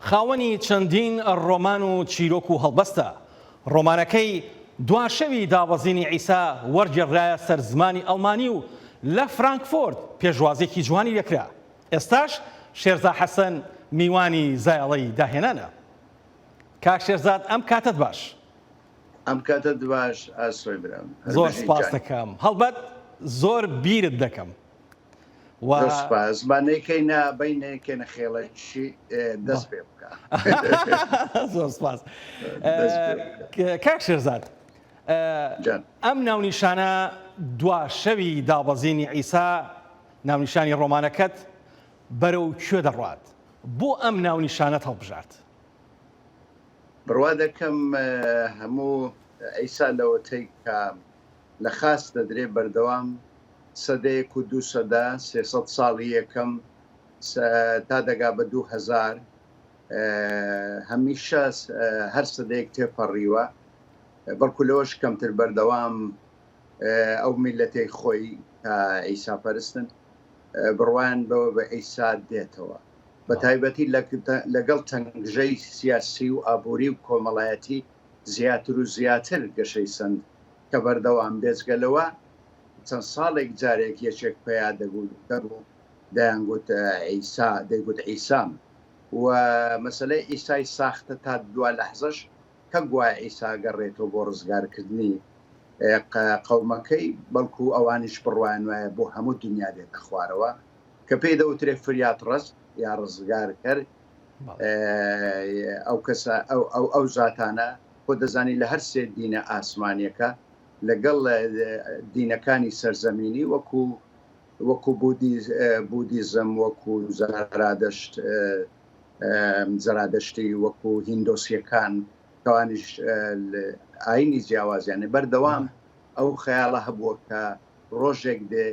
خاوەنی چەندین ڕۆمان و چیرۆک و هەڵبەستە. ڕۆمانەکەی دواشەوی دابەزینی عیسا وەرگێڕایە سەر زمانی ئەڵمانی و لە فرانکفۆرت پێشوازێکی جوانی دەکرا. ئێستاش شێرزاد حەسەن میوانی زایاڵەی داهێنانە. کاک شێرزاد ئەم کاتت باش. ئەم کاتت باش ئاسۆی برام. زۆر سپاس دەکەم. هەڵبەت زۆر بیرت دەکەم. سپاس بانەیەکەینە بینەیەکێنە خێڵەکی دەست پێ بکە. زۆر سپاس. کاک شێرزاد ئەم ناونیشانە دواشەوی دابەزینی عیسا ناونیشانی ڕۆمانەکەت بەرەو کوێ دەڕوات؟ بۆ ئەم ناونیشانەت هەڵبژارد؟ بڕوا دەکەم هەموو عیسا لەوەتەی کە لە خاس دەدرێ بەردەوام سەدەیەک و 200 300 ساڵی یەکەم تا دەگا بە 2000 هەمیشە هەر سەدەیەک تێپەڕیوە بەڵکو لەوەش کەمتر بەردەوام ئەو میلەتەی خۆی تا عیسا پەرستن بڕوان بەوە بە عیسا دێتەوە بە تایبەتی لەگەڵ تەنگژەی سیاسی و ئابووری و کۆمەڵایەتی زیاتر و زیاتر گەشەی سند کە بەردەوام بێزگەلەوە چەند ساڵێک جارێک یەکێک پیا دەبوو دەیانگوت عیسا دەیگوت عیسام و مەسەلەی عیسای ساختە تا دوا لەحزەش کە گوایە عیسا گەڕێتەوە بۆ ڕزگارکردنی قەومەکەی بەڵکو ئەوانیش بڕوان وایە بۆ هەموو دنیا دێتە خوارەوە کە پێی دەوترێت فریات ڕست یا ڕزگارکرد ئەو کەسە ئەو زاتانە بۆ دەزانی لە هەر سێ دینە ئاسمانیەکە لەگەڵ دینەکانی سەرزەمینی وەکو بودیزم وەکو زەرادەشتی وەکو هیندۆسیەکان کەوانیش ئاینی جیاوازیانە بەردەوام ئەو خەیاڵە هەبووە کە ڕۆژێک دێ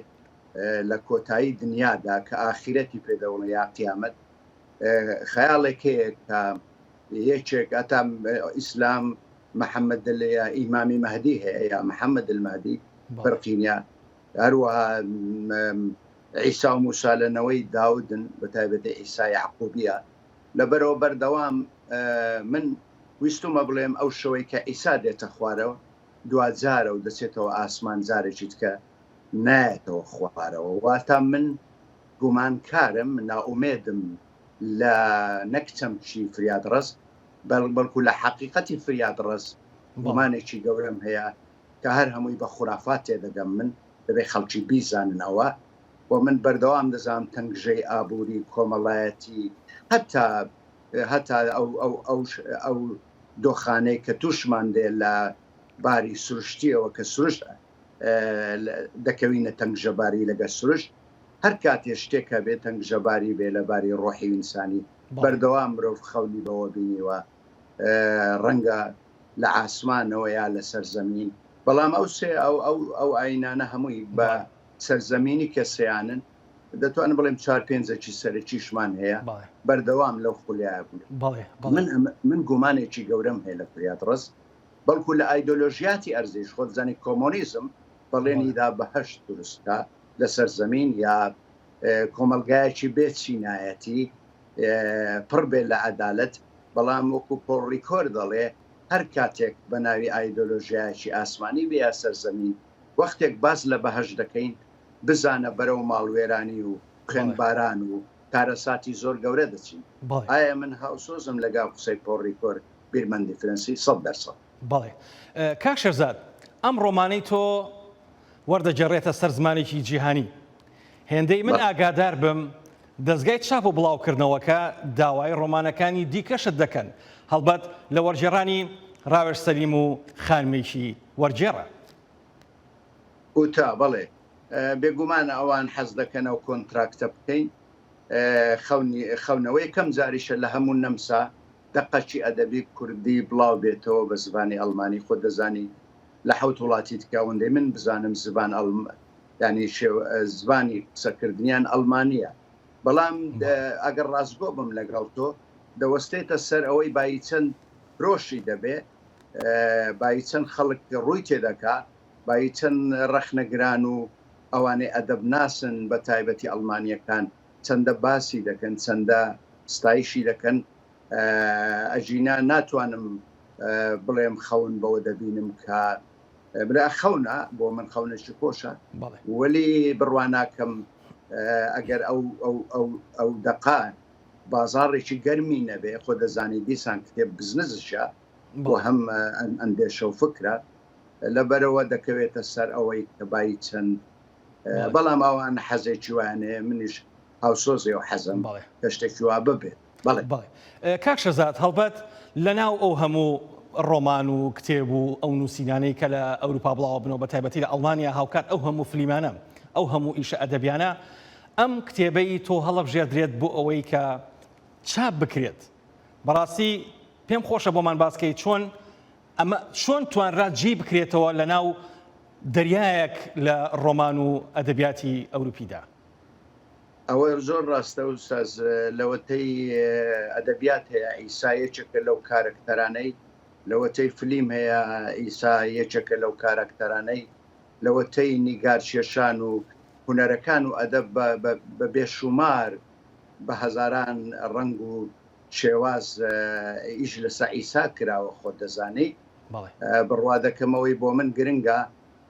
لە کۆتایی دنیادا کە ئاخرەتی پێدەوڵە یا قیامەت خەیاڵێک هەیە کە یەکێک ئەتا ئیسلام محەممەد لە ئیمامی مەهدی هەیە یا محەممەد المەهدی فەرقینە هەروەها عیسا و موسا لەنەوەی داودن بە تایبەتی عیسا یعقوبیە لەبەرەوە بەردەوام من ویستمە بڵێم ئەو شەوەی کە عیسا دێتە خوارەوە دوجارە و دەچێتەوە ئاسمان جارێکی کە نایەتەوە خوارەوە واتە من گومانکارم ناومێدم لە نەکچەمچی فریاد ڕست بەڵکو لە حقیقەتی فریاد ڕست گومانێکی گەورەم هەیە کە هەر هەمووی بە خوراافات تێدەگەم من دەبێت خەڵکی بیزاننەوە و من بەردەوام دەزانم تەنگژەی ئابووری کۆمەڵایەتی هەتا ئەو دۆخانەی کە تووشمان دێ لە باری سروشتیەوە کە سروشت دەکەوینە تەنگژەباری لەگە سروشت هەر کاتێ شتێکە بێت تەنگژەباری بێ لە باری ڕۆحی ئینسانی بەردەوام مرۆڤ خەولی بەوە بینیوە ڕەنگە لە ئاسمانەوە یا لە سەرزەمین بەڵام ئەو ئاینانە هەمووی بە سەرزەمینی کەسیانن دەتوانم بڵێم 4-5 سەرەکیشمان هەیە بەردەوام لەو خولیایە بوو من گومانێکی گەورەم هەیە لە فریاد ڕست بەڵکو لە ئایدۆلۆژیاتی ئەرزش خۆ زانی کۆمۆنیزم بەڵێنیدا بەهشت دروستە لە سەرزەمین یا کۆمەلگایەکی بێت چینایەتی پڕ بێت لە عەدالەت بەڵام وەکو پۆڕیکۆر دەڵێ هەر کاتێک بە ناوی ئایدۆلۆژیایکی ئاسمانی بێ یا سەرزەمین وەختێک باز لە بەهشت دەکەین بزانە بەرەو ماڵوێرانی و خوێنباران و کارەساتی زۆر گەورە دەچین ئایا من هاوسۆزم لەگەڵ قسەی پۆڕیکۆر بیرمەندی فرەنسی 100%. بەڵێ کاک شێرزاد ئەم ڕۆمانەی تۆ وەردەجێڕێتە سەر زمانێکی جیهانی هێندەی من ئاگادار بم دەستگای چاپ و بڵاوکردنەوەکە داوای ڕۆمانەکانی دیکەشت دەکەن هەڵبەت لە وەرجێڕانی ڕاوێژ سەلیم و خانمێکی وەرجێڕە وتا بەڵێ بێگومانە ئەوان حەز دەکەنەوە کۆنتراکتە بکەین خەونەوەی کەم جاریشە لە هەموو نەمسا دەقەچی ئەدەبی کوردی بڵاو بێتەوە بە زبانی ئەڵمانی خۆ دەزانی لە حوت وڵاتی تکاوەندەی من بزانم زبان ینی زبانی قسەکردنیان ئەڵمانیە بەڵام ئەگەر ڕاستگۆ بم لەگەڵ تۆ دەوەستێتە سەر ئەوەی بای چەند ڕۆشی دەبێت بای چەند خەڵک ڕووی تێدەکا بای چەند ڕەخنەگران و ئەوانەی ئەدەب ناسن بە تایبەتی ئەڵمانیەکان چەندە باسی دەکەن چەندە ستایشی دەکەن ئەژینا ناتوانم بڵێم خەون بەوە دەبینم کە برا خەونە بۆ من خەونەشی خۆشە وەلی بڕواناکەم ئەگەر ئەو دەقا بازاڕێکی گەرمی نەبێ خۆ دەزانی دیسان کتێب بزنسشە بۆ هەم ئەندێشە و فکرە لەبەرەوە دەکەوێتە سەر ئەوەی کە بای چەند بەڵام ئەوان حەزێکی وانەیە منیش هاوسۆزێ و حەزم کە شتێکی وا ببێت بەڵێ کاک شەزاد هەڵبەت لەناو ئەو هەموو ڕۆمان و کتێب و ئەو نووسینانەی کە لە ئەوروپا بڵاو بنەوە بە تایبەتی لە ئەڵمانیا هاوکات ئەو هەموو فلیمانە ئەو هەموو ئیشە ئەدەبیانە ئەم کتێبەی تۆ هەڵەبژێردرێت بۆ ئەوەی کە چاپ بکرێت بەڕاستی پێم خۆشە بۆمان باسکەی چۆن توانرا جێ بکرێتەوە لە ناو دەریایەک لە ڕۆمان و ئەدەبیاتی ئەوروپیدا ئەوە زۆر ڕاستە و ساز لەوەتەی ئەدەبیات هەیە ئیسا یەکێکە لەو کارکتەرانەی لەوەتەی فلیم هەیە ئیسا یەکێکە لەو کارکتەرانەی لەوەتەی نیگارکێشان و هونەرەکان و ئەدەب بە بێشومار بە هەزاران ڕنگ و شێواز ئیش لەسەر ئیسا کراوە خۆ دەزانی بڕوا دەکەمەوەی بۆ من گرنگە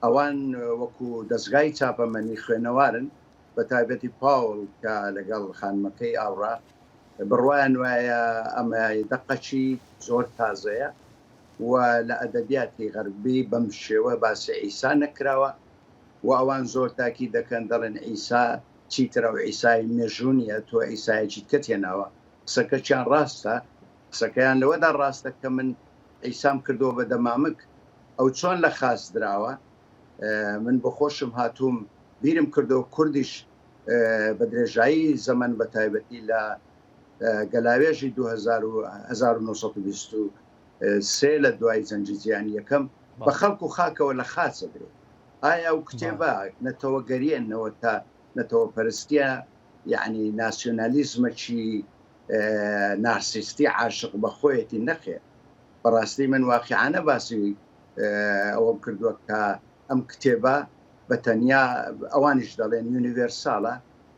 ئەوان وەکو دەستگای چاپەمەنی خوێنەوارن بە تایبەتی پاوڵ کە لەگەڵ خانمەکەی ئاوڕا بڕوایان وایە ئەمە دەقەچی زۆر تازەیە و لە ئەدەبیاتی غەربی بەم شێوە باسی ئیسا نەکراوە و ئەوان زۆر تاکی دەکەن دەڵێن ئیسا چیترە و ئیسای مێژوونیە تۆ ئیسایەکی کە تێناوە قسەکەیان ڕاستە قسەکەیان لەوەدا ڕاستە کە من ئیسام کردەوە بە دەمامک ئەو چۆن لە خاص دراوە من بە خۆشم هاتووم بیرم کردەوە کوردیش بە درێژایی زەمن بە تایبەتی لە گەلاوێژی 1923 لە دوای زەنجیزیانی یەکەم بە خەڵک و خاکەوە لە خاچە درێت ئایا ئەو کتێبە نەتەوەگەریەنەوە تا نەتەوە پەرستیە یعنی ناسیۆنالیزمەکی نارسیستی عاشق بە خۆیەتی نەخێ بەڕاستی من واقعانە باسی ئەوەم کردووە کە ئەم کتێبە بە تەنیا ئەوانیش دەڵێن یونیڤەرساڵە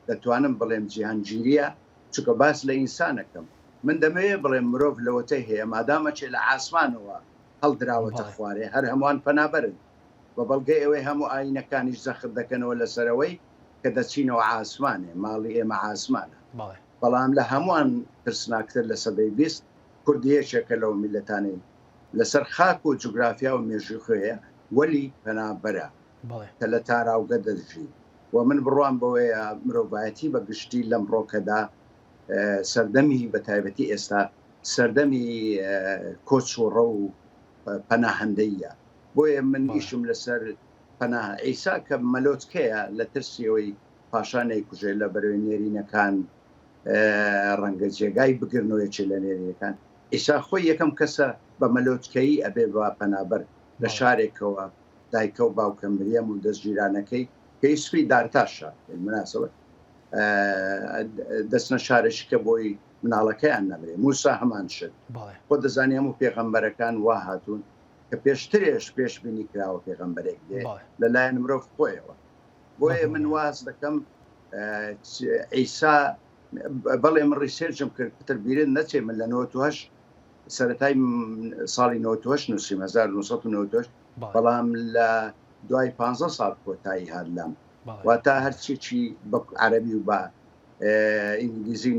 دەتوانم بڵێم جیهانگیریە چونکە باس لە ئینسانەکەم من دەمەوێت بڵێم مرۆڤ لەوەتەی هەیە مادامەچێ لە ئاسمانەوە هەڵدراوەتە خوارێ هەر هەمووان پەنابەرن بە بەڵگەی ئەوەی هەموو ئاینەکانیش زەخت دەکەنەوە لەسەرەوەی کە دەچینەوە ئاسمانێ ماڵی ئێمە ئاسمانە بەڵام لە هەمووان ترسناکتر لە سەدەی 20 کوردیەکێکە لەو میلەتانەی لەسەر خاک و جوگرافیا و مێژوی خۆیە وەلی پەنابەرە کە لە تاراوگە دەژی و من بڕوان بەوەیە مرۆڤایەتی بە گشتی لەم ڕۆکەدا سەردەمی بە تایبەتی ئێستا سەردەمی کۆچوڕە و پەناهەندەیە بۆیە من ئیشم لەسەر پەناه ئیسا کە مەلۆچکەیە لە ترسیەوەی پاشانەی کوژێ لە بەروێ نێرینەکان ڕەنگە جێگای بگرنەوەیکی لە نێرینەکان ئیسا خۆی یەکەم کەسە بە مەلۆچکەی ئەبێ بە پەنابەر لە شارێکەوە دایکە و باوکە مریەم و دەستگیرانەکەی کەی سوی دارتاشە مناسبە دەستنە شارێکی کە بۆی مناڵەکەیان نەبرێ موسا هەمان شت خۆ دەزانانی هەموو پێغەمبەرەکان وا هاتوون کە پێشترێش پێشبینی کراوە پێغەمبەرێک دێ لەلایەن مرۆڤ خۆیەوە بۆیە من واز دەکەم ئیسا بەڵێ من ڕیسێرچم کرد پتر بیرن نەچێ من لە 98 سەرەتای ساڵی 98 نووسیم 1998 بەڵام لە دوای 15 ساڵ کۆتایی هەرلام واتە هەرچێکی بە عەرەبی و بە ئینگلیزی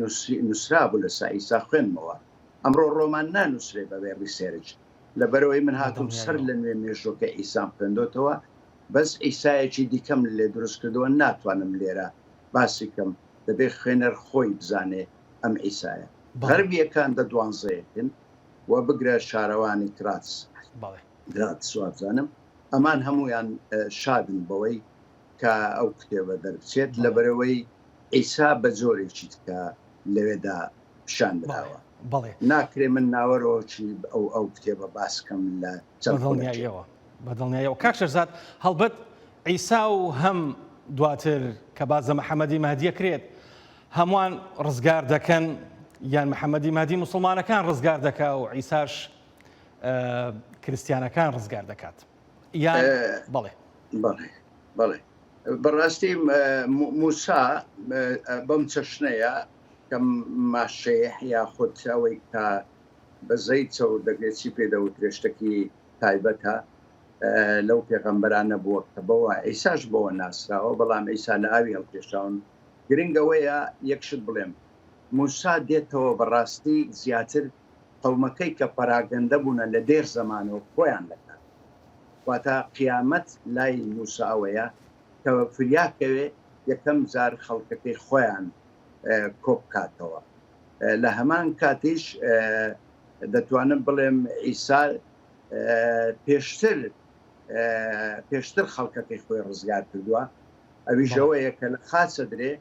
نووسرا بوو لە ئیسا خوێنمەوە ئەمڕۆ ڕۆمان نانووسرێ بەبێ ڕیسێرچ لەبەرەوەی من هاتوم سەر لە نوێ مێژۆکە ئیسام خوێندۆتەوە بەس ئیسایەکی دیکەم لێ دروست کردەوە ناتوانم لێرە باسی کەم دەبێت خوێنەر خۆی بزانێ ئەم ئیسایە غەربیەکان دەدوانزەیەکن و بگرە شارەوانی گرات سوابزانم ئەمان هەمویان شادن بەوەی کە ئەو کتێبە دەربچێت لەبەرەوەی ئیسا بە جۆرێکی کە لەوێدا پیشان دراوە ناکرێ من ناوەرەوەکی ئەو کتێبە باسکەم لە بەدڵنیایەوە کاک شەرزاد هەڵبەت ئیسا و هەم دواتر کە بازە محەممەدی مەهدیە کرێت هەمووان ڕزگار دەکەن یان محەممەدی مەهدی موسڵمانەکان ڕزگار دەکا و ئیساش کریسیانەکان ڕزگار دەکات یان بەڵێ بەڵێ بەڕاستی موسا بەم چەشنەیە کە کەم ماشەیح یاخود ئەوەی کە بەزەی چەور دەگرێت چی پێدەوترێ شتێکی تایبەتە لەو پێغەمبەرانە بووە کە بەوە ئەیساش بەوە ناسراوە، بەڵام ئەیسا لە ئاوی هەڵکێشاون. گرنگەوەیە یەکشت بڵێم، موسا دێتەوە بەڕاستی زیاتر قەومەکەی کە پەراگەندە بوونە لە دێر زەمانەوە خۆیان دەکات. واتە قیامەت لای موسا ئەوەیە کە فریاکەوێ یەکەم جار خەڵکەکەی خۆیان کۆبکاتەوە. لە هەمان کاتیش دەتوانم بڵێم ئیسا پێشتر خەڵکەکەی خۆی ڕزگار کردووە. ئەویژەوەیە کە لە خاچە درێ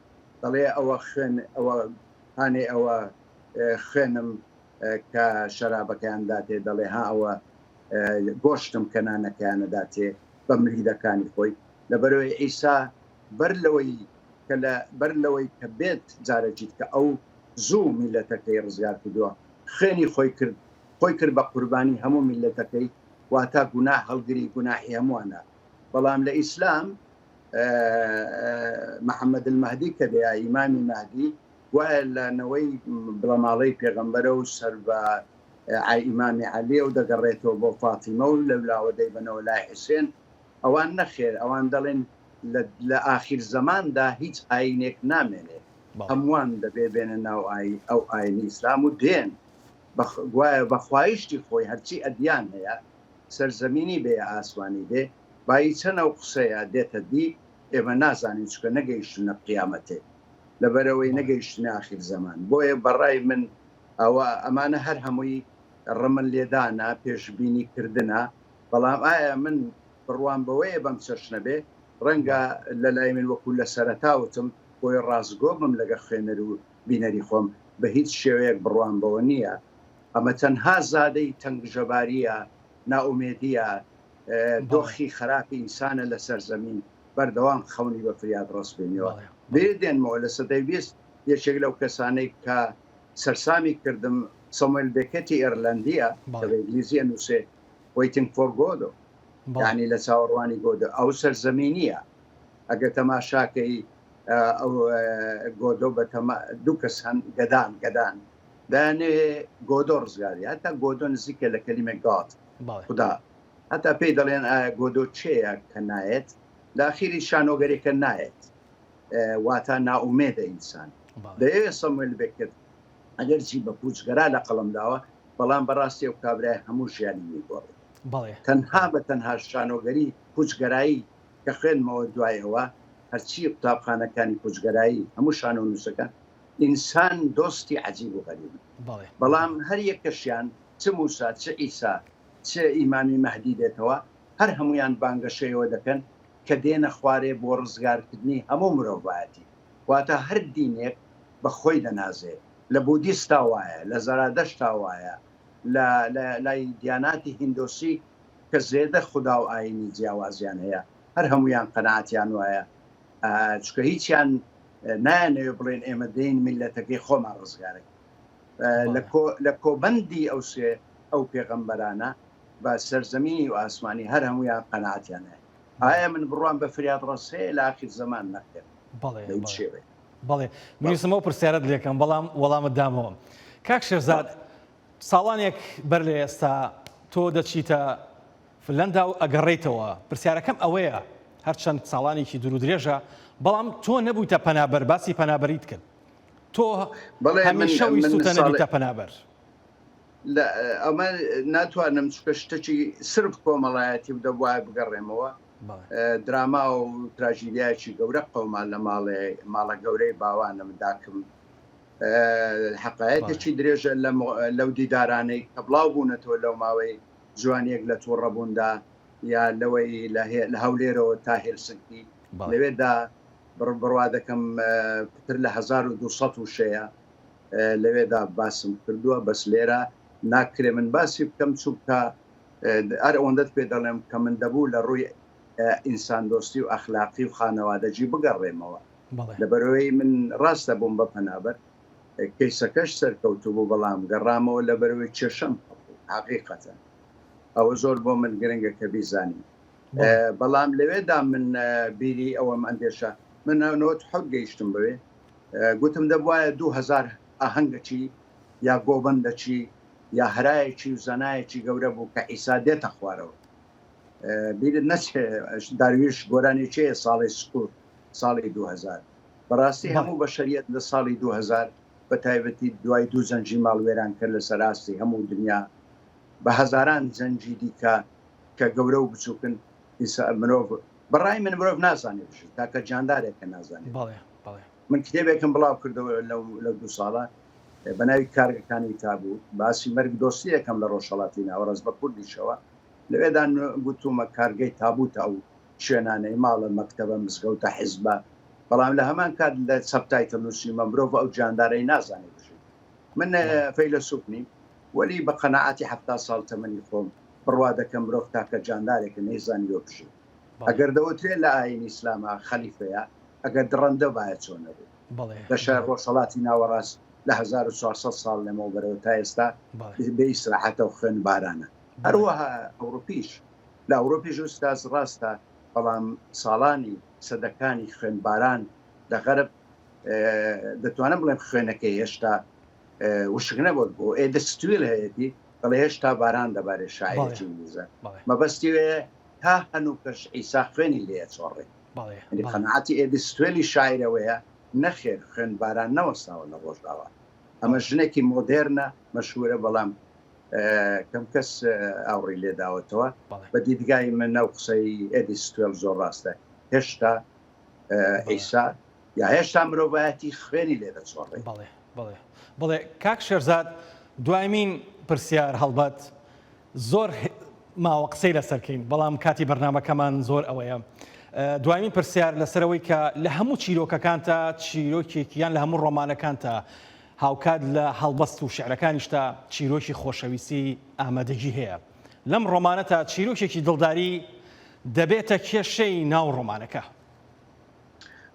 دەڵێ ئەوە خوێن ئەوە هاانێ ئەوە خوێنم کە شەرابەکەیان داتێ، دەڵێ ها ئەوە گۆشتم کەنانەکەیانەدا تێ بە مریدەکانی خۆی. لەبەرەوەی ئیسا بەر لەوەی کە بێت جارەجیت کە ئەو زوو میلەتەکەی ڕزگار کردووە، خوێنی خۆی کرد بە قوربانی هەموو میلەتەکەی، واتە گوناه هەڵگری گوناحی هەمووانە. بەڵام لە ئیسلام محەممەد المەهدی کە دەیە ئیمامی مەهدی وایە لەنەوەی بڵەماڵەی پێغەمبەرە و سەر بە ئیمامی عەلی و دەگەڕێتەوە بۆ فاتیمە و لە لاوە دەیبنەوە لای حوسێن. ئەوان نەخێر، ئەوان دەڵێن لە ئاخیر زەماندا هیچ ئاینێک نامێنێت، هەمووان دەبێ بێنە ناو ئەو ئاینی ئیسلام و دێن بەخوایشتی خۆی هەرچی ئەدیان هەیە سەرزەمینی بێ ئاسمانی دێ بای چەنە و قسەیە دێتە دی ئێمە نازانین چکە نەگەیشتنە قیامەتێ، لەبەرەوەی نەگەیشتنە ئاخیر زەمان. بۆیە بەڕای من ئەمانە هەر هەمووی ڕمن لێدانە پێشبینی کردنە. بەڵام ئایا من بڕوان بەوەیە بەم چەشنە بێ ڕەنگە لە لای من وەکو لە سەرەتاوتم بۆی ڕازگۆ بم لەگە خوێنەر و بینەری خۆم بە هیچ شێوەیەک بڕوان بەوە نییە. ئەمە تەنها زادەی تەنگژەباریە، ناومێدیە، دۆخی خراپی ئینسانە لە سەرزەمین بەردەوام خەونی بە فریاد ڕست بینەوە. بێدێنمەوە لە سەدەی 20 یەکێک لەو کەسانەی کە سەرسامی کردم سەموئێل بێکەتی ئێرلەندیە کە بە ئینگلیزیە نووسێ ویتینگ فۆر گۆدۆ، یعنی لە چاوەڕوانی گۆدۆ. ئەو سەرزەمینیە ئەگە تەماشاکەی ئەو گۆدۆ بە دوو کەس هەن گەدان دانێ گۆدۆ ڕزگاری، هەتا گۆدۆ نزیکە لە کەلیمە گات خدا، هەتا پێی دەڵێن گۆدۆ چێە کە نایەت، داخیری شانۆگەرێکە نایەت، واتە ناومێدە ئینسان. دەیەوێ سەموئێل بێکەت ئەگەر چی بە پوچگەرا لە قەڵم داوە، بەڵام بەڕاستی ئەو کابرای هەموو ژیانی میگۆڕێت. تەنها بە تەنها شانۆگەری پوچگەرایی کە خوێنمەوە دوایەوە هەرچی قوتابخانەکانی پوچگەرایی هەموو شانۆ نووسەکان ئینسان دۆستی عەجیب و غەریب، بەڵام هەر یەکەشیان چ موسا چ ئیسا چ ئیمامی مەهدی دێتەوە هەر هەمویان بانگەشەیەوە دەکەن کە دێنە خوارێ بۆ ڕزگارکردنی هەموو مرۆڤایەتی. واتە هەر دینێک بە خۆی دەنازێت، لە بودیستا وایە، لە زەرادەشتا وایە، لای دیاناتی هیندۆسی کە زێدە خوددا و ئاینی جیاوازیان هەیە، هەر هەمویان قەناعەتیان وایە چکە هیچیان نایانەوێ بڵێن ئێمە دەین میلەتەکەی خۆمان ڕزگارێک. لە کۆبەندی ئەو پێغەمبەرانە بە سەرزەمینی و ئاسمانی هەر هەمویان قەناعەتیان هەیە. ئایا من بڕوان بە فریاد ڕەسەیە لە ئاخیر زەمان نەکرد؟ بەڵێ منیسمەوە پرسیارەت لێکم، بەڵام وەڵامت دامەوە. کاک شێرزاد، ساڵانێک بەر لە ئێستا تۆ دەچیتە فنلەندا و ئەگەڕێیتەوە. پرسیارەکەم ئەوەیە، هەرچەند ساڵانێکی دوور و درێژە، بەڵام تۆ نەبوویتە پەنابەر، باسی پەنابەریت کرد. تۆ هەمیشە ویستوتە نەبیتە پەنابەر. ئەمە ناتوانم چکە شتێکی سرف کۆمەڵایەتی و دەبواە بگەڕێمەوە. دراما و تراژیدیایکی گەورە قەومان لە ماڵە گەورەی باوانم داکەم. حەقایەتێکی درێژە لەو دیدارانەی کە بڵاو بوونەتەوە لەو ماوەی جوانیەک لە تووڕەبووندا یا لەوەی لە هەولێرەوە تا هێلسنکی لەوێدا بڕوا دەکەم پتر لە 1200 وشەیە لەوێدا باسم کردووە. بەس لێرە ناکرێ من باسی بکەم چووکە ئەر ئەوەندەت پێ دەڵێم کە من دەبوو لە ڕووی ئینسان دۆستی و ئەخلاقی و خانەوادەجی بگەڕێمەوە. لەبەرەوەی من ڕاستە بووم بە پەنابەر، کەیسەکەش سەرکەوتوو بوو، بەڵام گەڕامەوە لەبەرەوەی کێشەم حەقیقەتەن ئەوە زۆر بۆ من گرنگە کە بیزانی. بەڵام لەوێدا من بیری ئەوەم ئەندێشە من نەوەت حەوت گەیشتم بوێ، گوتم دەبواە ئاهەنگەکی یا گۆبندەچی یا هەرایەکی و زەنایەکی گەورە بوو کە ئیسا دێتە خوارەوە. بیرت نەچێ دارویش گۆرانی چێە ساڵی سکوت ساڵی 2000 بەڕاستی هەموو بەشەریەت لە ساڵی 2000 بە تایبەتی دوای دوو زەنجی ماڵوێران کرد لە سەراستی هەموو دنیا بە هەزاران زەنجی دیکە کە گەورە و بچووکن مرۆڤ بەڕای من مرۆڤ نازانێت بژێت تاکە جاندارێکە نازانێت. من کتێبێکم بڵاو کردەوە لە 2 ساڵە بە ناوی کارگەکانی تابوو باسی مەرگ دۆستی یەکەم لە ڕۆژهەڵاتی ناوەڕاست بە کوردیشەوە لەوێدان گوتومە کارگەی تابوتە ئەو شوێنانەی ماڵە مەکتەبە مزگەوتە حیزبە بەڵام لە هەمان کات لە سەبتایتە نووسیمە مرۆڤ ئەو جاندارەی نازانێت بژێت. من فەیلسوف نیم وەلی بە قەناعەتی 70 ساڵ تەمەنی خۆم بڕوا دەکەم مرۆڤ تاکە جاندارێکە نەیزانیوە بژێت. ئەگەر دەوترێت لە ئاینی ئیسلامە خەلیفەیە ئەگەر درڕەندە باید چۆن نەبێت لە شار ڕۆژهەڵاتی ناوەڕاست لە 1400 ساڵ لەمەوە بەرەوە تا ئێستا بێ ئیسراحەتە و خوێن بارانە. هەروەها ئەوروپیش لە ئەوروپیش ئوستاز ڕاستە بەڵام ساڵانی سەدەکانی خوێنباران لە غەرب دەتوانم بڵێم خوێنەکەی هێشتا وشک نەبووت بۆ ئێدەستویل هەیەی بەڵێ هێشتا باران دەبارێت شاعرێکی میزە مەبەستی وەیە تا هەنووکەش ئیسا خوێنی لێ چۆڕێ قەناعەتی ئێدەستوێلی شاعرەوەیە نەخێر خوێنباران نەوەستاوە لە ڕۆژداوە. ئەمە ژنێکی مۆدێرنە مەشهورە بەڵام کەم کەس ئاوڕی لێداوەتەوە بە دیدگای من ناو قسەی ئێدیستوێل زۆر ڕاستە هێشتا ئیسا یا هێشتا مرۆڤایەتی خوێنی لێ دەچۆڕێ. بڵێ کاک شێرزاد دوایمین پرسیار هەڵبەت زۆر ماوە قسەی لەسەرکەین بەڵام کاتی بەرنامەکەمان زۆر ئەوەیە. دوایمین پرسیار لەسەرەوەی کە لە هەموو چیرۆکەکانتە چیرۆکێکیان لە هەموو ڕۆمانەکانتە هاوکات لە هەڵبەست و شعرەکانیشتا چیرۆکی خۆشەویستی ئامادەجی هەیە. لەم ڕۆمانەتە چیرۆکێکی دڵداری دەبێتە کێشەی ناو ڕۆمانەکە.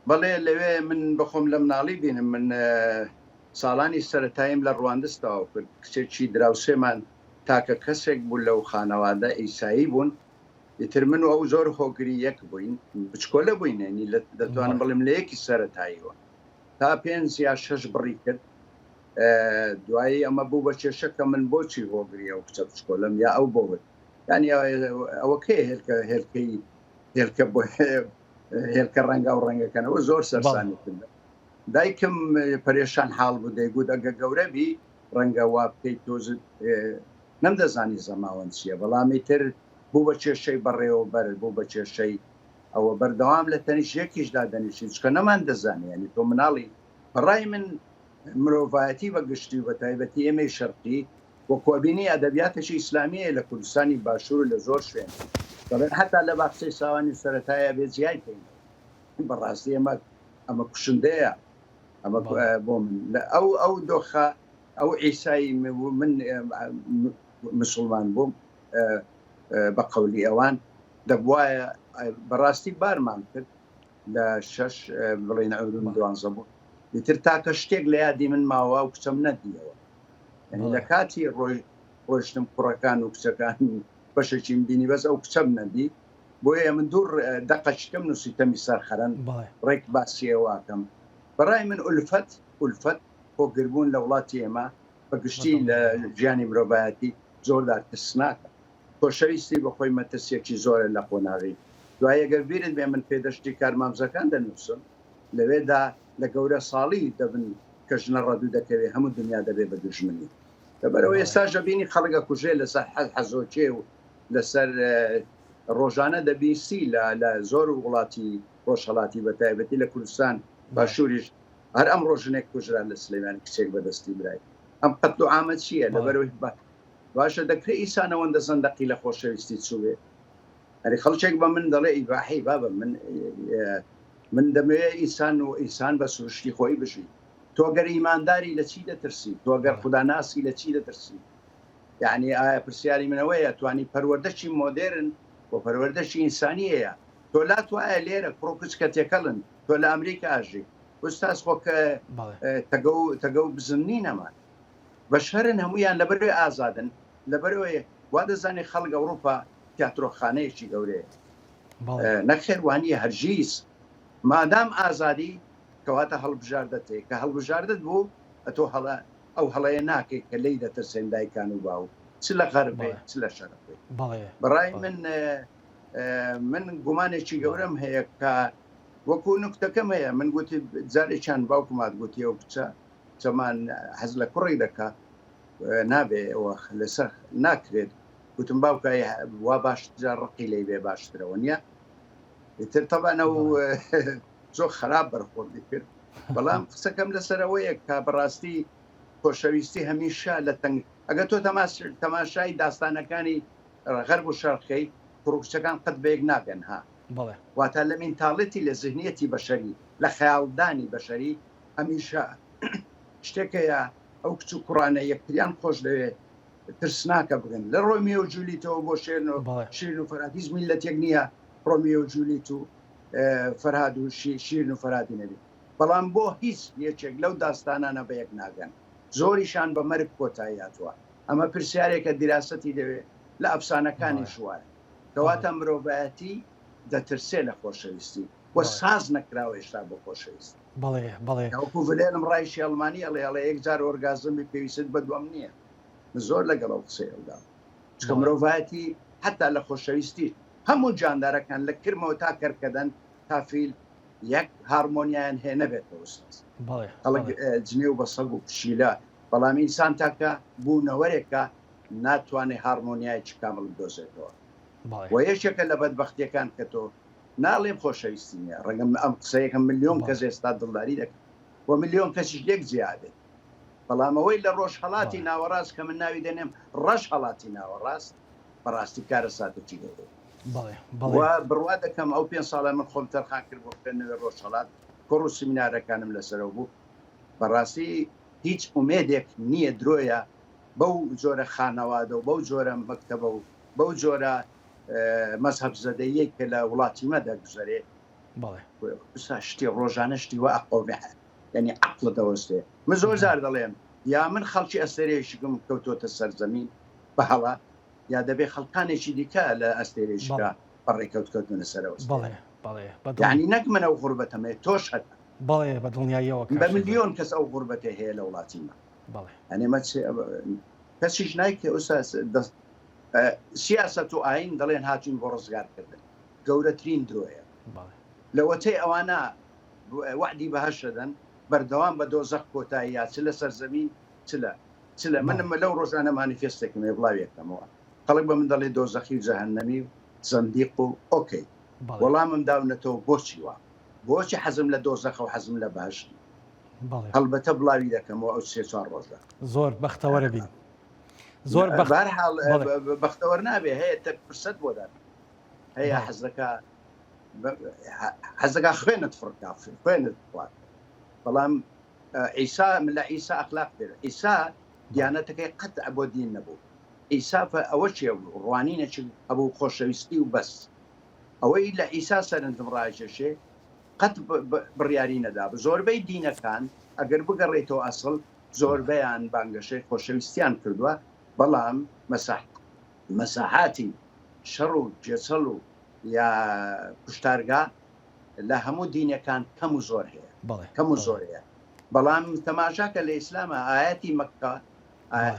بەڵێ لەوێ من بەخۆم لە مناڵی بینم من ساڵانی سەرەتاییم لە ڕواندستەوە کرد کچێکی دراوسێمان تاکە کەسێک بوو لەو خانەوادە ئیسایی بوون ئیتر من و ئەو زۆر هۆگری یەک بووین بچکۆلە بووینێنی دەتوانم بڵێم لە یەکی سەرەتاییوە تا 5 یا 6 بڕی کرد دوایی ئەمە بوو بە کێشەکە من بۆچی هۆگریە و کچە بچکۆلم یا ئەو بۆت ینی ئەوەکەی هێلکە بۆ هێلکە ڕەنگە و ڕەنگەکەنەوە زۆر سەرسانی کرد. دایکم پەرێشان حاڵ بوو دەیگوت ئەگە گەورەبی ڕەنگە وا بکەیت تۆزت نەمدەزانی زەماوەند چییە بەڵامی تر بوو بە کێشەی بەڕێوە بەر بوو بە کێشەی ئەوە بەردەوام لە تەنیش یەکیشدا دەنیشین چکە نەمان دەزانێ ینی تۆ مناڵی بەڕای من مرۆڤایەتی بە گشتی و بە تایبەتی ئێمەی شەرقی بۆ کۆبینی ئەدەبیاتێکی ئیسلامیە لە کوردستانی باشوور لە زۆر شوێن بەڵێن حتا لە باخچەی ساوانی سەرەتایە بێ جیای کەین بەڕاستی ئەمە کوشندەیە ئەمە بۆ من ئەو دۆخە ئەو ئیسایی من مسلمان بووم بە قەولی ئەوان دەبواە بەڕاستی بارمان کرد لە 6 بڵێن ئەورون 12 بوو دیتر تاکە شتێک لە یادی من ماوە و کچەم نەدیەوە لە کاتی ڕۆیشتم کوڕەکان و کچەکان بەشێکی بینی بەس ئەو کچەم نەدی بۆیە من دوور دەقەشکەم نووسیتەمی سەرخەرەن ڕێک باسیەوەکەم بەڕای من ئولفەت خۆگربوون لە وڵاتی ئێمە بەگشتی لە ژیانی مرۆڤایەتی زۆردار ترسناکە خۆشەویستی بە خۆی مەترسێکی زۆرە لە قۆناغی دوای ئەگەر بیرت بێ من پێدەشتی کارمامزەکان دەنووسم لەوێدا لە گەورە ساڵی دەبن کە ژنە ڕەدوو دەکەوێت هەموو دنیا دەبێت بە دوژمنی لەبەرەوە ئێستاژە بینی خەڵگە کوژێ لەسەر حەزۆچێ و لەسەر ڕۆژانە دەبیسی لە زۆر وڵاتی ڕۆژهەڵاتی بە تایبەتی لە کوردستان باشووریش هەر ئەم ڕۆژنێک کوژران لە سلەیمانی کچێک بەدەستی برای ئەم قەت و عامە چییە لەبەرەوەی باشە دەکرێت ئیسانەوەندە زەندەقی لە خۆشەویستی چوێ هەری خەڵچێک بە من دەڵێ ئیباحی بابە من دەمەوێت ئیسان و ئیسان بە سروشتی خۆی بژی تۆ گەر ئیمانداری لە چی دەترسی تۆ گەر خوداناسی لە چی دەترسی یعنی ئایا پرسیاری منەوەیە توانی پەروەردەشی مۆدێرن بۆ پەروەردەشی ئینسانی هەیە تۆ لا توایە لێرە پڕۆ کچکە تێکەڵن تۆ لە ئەمریکا ئاژی ئوستاز خۆکە تەگە و بزننی نەمان بە شەرن هەمویان لەبەرەوەی ئازادن لەبەرەوەی وا دەزانێت خەڵک ئەوروپا تیاترۆخانەیەکی گەورەیە نەخێوانیە هەرگیز مادام ئازادی کەواتە هەڵبژاردەتێک کە هەڵبژاردت بوو ئەتۆ ئەو هەڵەیە ناکەی کە لی دەترسێن دایکان و باو چ لە غەربێ چ لە شەرقێ. بەڕای من گومانێکی گەورەم هەیە کە وەکو نوکتەکەم هەیە، من گوتی جارێکیان باوکمات گوتی ئەو کچە چەمان حەز لە کوڕی دەکات نابێ ئەوە لەسەر ناکرێت. گوتم باوکە وا باشترە ڕقی لێ بێ باشترەوە نییە. ئیتر تەبانە و زۆر خراپ بەرخۆردی کرد. بەڵام قسەکەم لەسەرەوەیە کە بەڕاستی خۆشەویستی هەمیشە لە تەنگ ئەگە تۆ تەماشای داستانەکانی غەرب و شەرقەی کوڕکچەکان قەت بەیەک ناگەن ها، واتە لە مینتاڵەتی لە ذهنیەتی بەشەری لە خەیاڵدانی بەشەری هەمیشە شتێکەیە ئەو کچ و کوڕانە یەکتریان خۆش دەوێت ترسناکە بگەن. لە ڕۆمیۆ و جولیتەوە بۆ شیرین و فەرهاد هیچ میلەتێک نییە ڕۆمیۆ و جولیت و فەرهاد و شیرین و فەرهادی نەبێت. بەڵام بۆ هیچ یەکێک لەو داستانانە بەیەک ناگەن، زۆریشان بە مەرگ کۆتایی هاتووە. ئەمە پرسیارێکە دیراسەتی دەوێت لە ئەفسانەکانی شووارە، کەواتە مرۆڤایەتی دەترسێ لە خۆشەویستی وە ساز نەکراوە هێشتا بۆ خۆشەویستی. وەکو ڤلێنم ڕایشی ئەڵمانی ئەڵێ یەک جار ئۆرگازمی پێویست بە دووەم نییە. زۆر لەگەڵەوە قسەیەدا چکە مرۆڤایەتی حتا لە خۆشەویستی هەموو جاندارەکان لە کرمەوە تا کەرکەدەن تافیل یەک هارمۆنیایان هەیە نەبێتەوە ساز جنێ و بە سەگ و پشیلە. بەڵام ئینسان تاکە بوونەوەرێکە ناتوانێت هارمۆنیایکی کامل بدۆزێتەوە. و یەکێکە لە بەدبەختیەکان کە تۆ ناڵێم خۆشەویستی نیە، ڕەنگەم ئەم قسەیەکە ملیۆن کەس ئێستا دڵداری دەکەن و ملیۆن کەسیش لێک زیادێت. بەڵام ئەوەی لە ڕۆژ هەڵاتی ناوەڕاست کە من ناوی دەنێم ڕەش هەڵاتی ناوەڕاست بەڕاستی کارە ساتێکی گەورەیە. بڕوا دەکەم ئەو 5 ساڵە من خۆم تەرخان کرد بۆ بکەنەوە ڕۆژ هەڵات کۆڕ و سیمینارەکانم لەسەرەوە بوو. بەڕاستی هیچ ئومێدێک نییە درۆیە بەو جۆرە خانەوادە و بەو جۆرە مەکتەبە و بەو جۆرە مەزهەب زەدەیەک کە لە وڵاتی مە دەگوزارێت. شتی ڕۆژانە شتی وە ئەقۆمێ یعنی عقڵ دەوەستێ. من زۆر زار دەڵێم یا من خەڵکی ئەستێرەیەشیکم کەوتۆتە سەرزەمین بە هەڵا، یا دەبێ خەڵکانێکی دیکە لە ئەستێرەیشکە بەڕێکەوتکەوتونە سەرەوە. یعنی نەک من ئەو غوربەتەمێ تۆش هەتا بە دڵنیاییەوە بە ملیۆن کەس ئەو غوربەتێ هەیە لە وڵاتی مە. ئەنێمە کەسیش نایکە سیاسەت و ئاین دەڵێن هاتوین بۆ ڕزگارکردن، گەورەترین درۆیە لەوەتەی ئەوانە وعدی بەهەشت دەدەن بەردەوام بە دۆزەخ کۆتایی یا چ لە سەرزەمین چ لە منم لەو ڕۆژانە مانیفێستێکم ێ بڵاوێکەمەوە خەڵک بە من دەڵێ دۆزەخی و جەهەنەمی و زەندیق و ئۆکەی وەڵامم داونەتەوە بۆچی وە بۆچی حەزم لە دۆزەخە و حەزم لە بەهەشت هەڵبەتە بڵاوی دەکەمەوە ئەو 3-4 ڕۆژە. زۆر بەختەوەرە بین، زۆر بەختەوەر نابێ هەیە پرسەت بۆ داد هەیە حەزەکە خوێنت فڕکا خوێنت خوارد. بەڵام ئیسا من لە ئیسا ئەخلاق بێت. ئیسا دیانەتەکەی قەت بۆ دین نەبوو. ئیسا ئەوە چیە بوو ڕوانینەکی هەبوو خۆشەویستی و بەس. ئەوەی لە ئیسا سەرنجم ڕایکێشێ قەت بڕیاری نەدا. زۆربەی دینەکان ئەگەر بگەڕێتەوە ئەسڵ زۆربەیان بانگەشەی خۆشەویستیان کردووە، بەڵام مەساحاتی شەڕ و جێچەڵ و یا کوشتارگا لە هەموو دینەکان کەم و زۆر هەیە، کەم و زۆر هەیە. بەڵام تەماشاکە لە ئیسلامە ئاەتی مەککە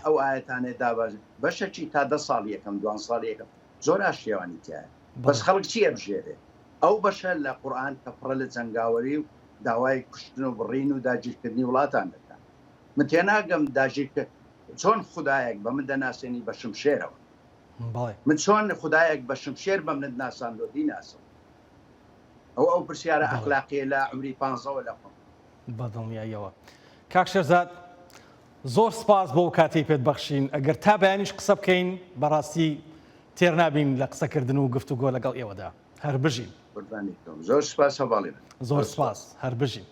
ئەو ئاەتانێ داباز بەشەکی تا 10 ساڵ یەکەم 2 ساڵ یەکەم زۆر ئاشتیێوانی تایە. بەس خەڵک چیە بژێرێ؟ ئەو بەشە لە قورئان کە پڕە لە جەنگاوەری و داوای کوشتن و بڕین و داگیرکردنی وڵاتان دەکات. من تێناگەم داگیرکرد چۆن خودایەک بە من دەناسێنی بە شمشێرەوە، من چۆن خودایەک بە شمشێر بە منت ناساندۆ دیناسم. ئەو پرسیارە ئەخلاقیە لە عمری 15 لە خۆم. بەدڵنیاییەوە کاک شێرزاد زۆر سپاس بۆ کاتی پێت بەخشین. ئەگەر تا بەیانیش قسە بکەین بەڕاستی تێر نابین لە قسەکردن و گفتوگۆ لەگەڵ ئێوەدا. هەر بژین. زۆر سپاس هەواڵێن. زۆر سپاس هەر بژین.